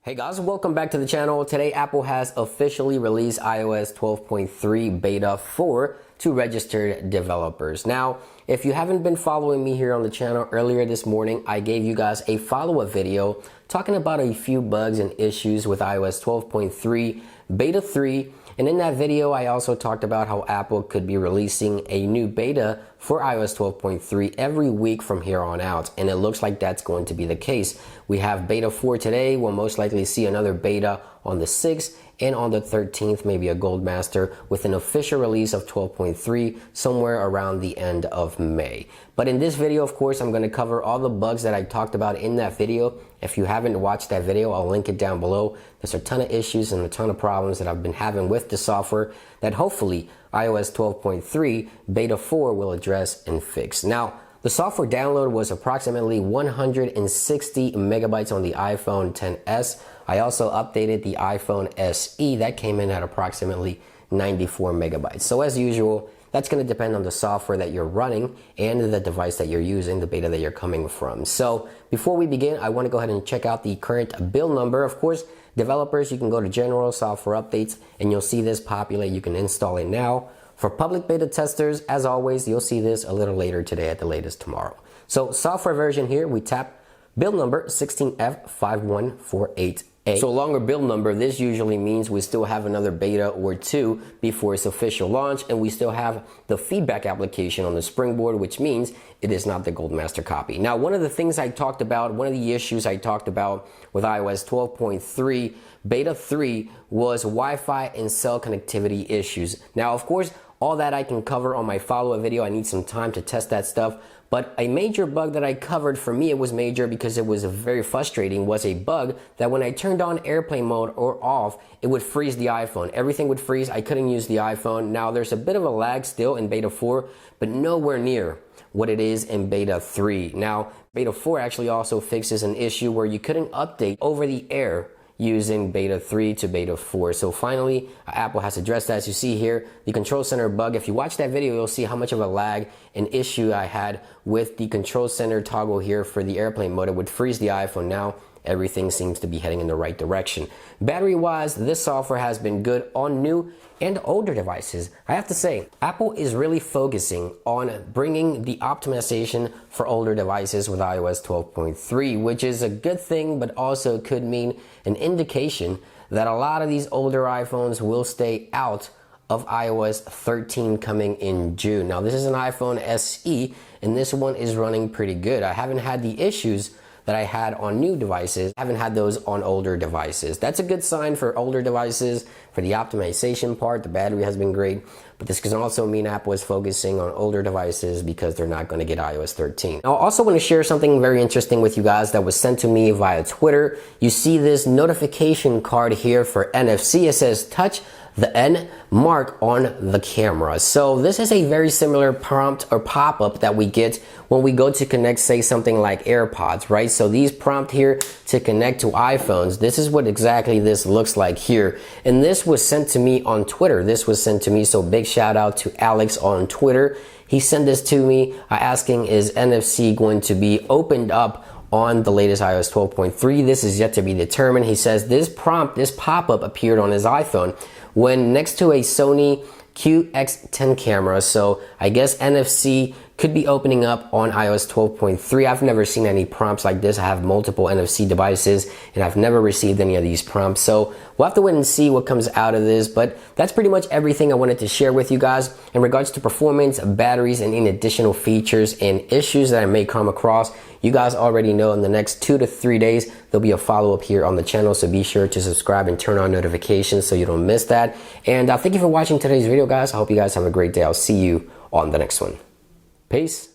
Hey guys, welcome back to the channel. Today Apple has officially released iOS 12.3 Beta 4 to registered developers. Now, if you haven't been following me here on the channel, earlier this morning I gave you guys a follow-up video talking about a few bugs and issues with iOS 12.3 Beta 3. And in that video, I also talked about how Apple could be releasing a new beta for iOS 12.3 every week from here on out. And it looks like that's going to be the case. We have beta 4 today. We'll most likely see another beta on the 6th and on the 13th, maybe a gold master with an official release of 12.3 somewhere around the end of May. But in this video, of course, I'm going to cover all the bugs that I talked about in that video. If you haven't watched that video, I'll link it down below. There's a ton of issues and a ton of problems that I've been having with the software that hopefully iOS 12.3 Beta 4 will address and fix. Now, the software download was approximately 160 megabytes on the iPhone XS. I also updated the iPhone SE. That came in at approximately 94 megabytes. So as usual, that's going to depend on the software that you're running and the device that you're using, the beta that you're coming from. So before we begin, I want to go ahead and check out the current build number. Of course, developers, you can go to General Software Updates and you'll see this populate. You can install it now. For public beta testers, as always, you'll see this a little later today at the latest tomorrow. So software version here, we tap build number 16F5148A. So longer build number, this usually means we still have another beta or two before its official launch, and we still have the feedback application on the Springboard, which means it is not the Gold Master copy. Now, one of the things I talked about, one of the issues I talked about with iOS 12.3 Beta 3 was Wi-Fi and cell connectivity issues. Now, of course, all that I can cover on my follow-up video. I need some time to test that stuff. But a major bug that I covered, for me it was major because it was very frustrating, was a bug that when I turned on airplane mode or off, it would freeze the iPhone. Everything would freeze. I couldn't use the iPhone. Now there's a bit of a lag still in Beta 4, but nowhere near what it is in Beta 3. Now, Beta 4 actually also fixes an issue where you couldn't update over the air using Beta 3 to Beta 4. So finally, Apple has addressed that. As you see here, the control center bug. If you watch that video, you'll see how much of a lag and issue I had with the control center toggle here for the airplane mode. It would freeze the iPhone. Now everything seems to be heading in the right direction. Battery wise, this software has been good on new and older devices. I have to say, Apple is really focusing on bringing the optimization for older devices with iOS 12.3, which is a good thing, but also could mean an indication that a lot of these older iPhones will stay out of iOS 13 coming in June. Now, this is an iPhone SE, and this one is running pretty good. I haven't had the issues that I had on new devices. I haven't had those on older devices. That's a good sign for older devices. For the optimization part, the battery has been great, but this can also mean Apple is focusing on older devices because they're not going to get iOS 13. Now, I also want to share something very interesting with you guys that was sent to me via Twitter. You see this notification card here for NFC. It says touch the N mark on the camera. So this is a very similar prompt or pop-up that we get when we go to connect, say, something like AirPods, right? So these prompt here to connect to iPhones, this is what exactly this looks like here. And this was sent to me on Twitter. This was sent to me, so big shout out to Alex on Twitter. He sent this to me asking, is NFC going to be opened up on the latest iOS 12.3? This is yet to be determined. He says this prompt, this pop-up appeared on his iPhone when next to a Sony QX10 camera. So I guess NFC could be opening up on iOS 12.3. I've never seen any prompts like this. I have multiple NFC devices and I've never received any of these prompts. So we'll have to wait and see what comes out of this, but that's pretty much everything I wanted to share with you guys in regards to performance, batteries, and any additional features and issues that I may come across. You guys already know in the next 2 to 3 days, there'll be a follow-up here on the channel, so be sure to subscribe and turn on notifications so you don't miss that. And thank you for watching today's video, guys. I hope you guys have a great day. I'll see you on the next one. Peace.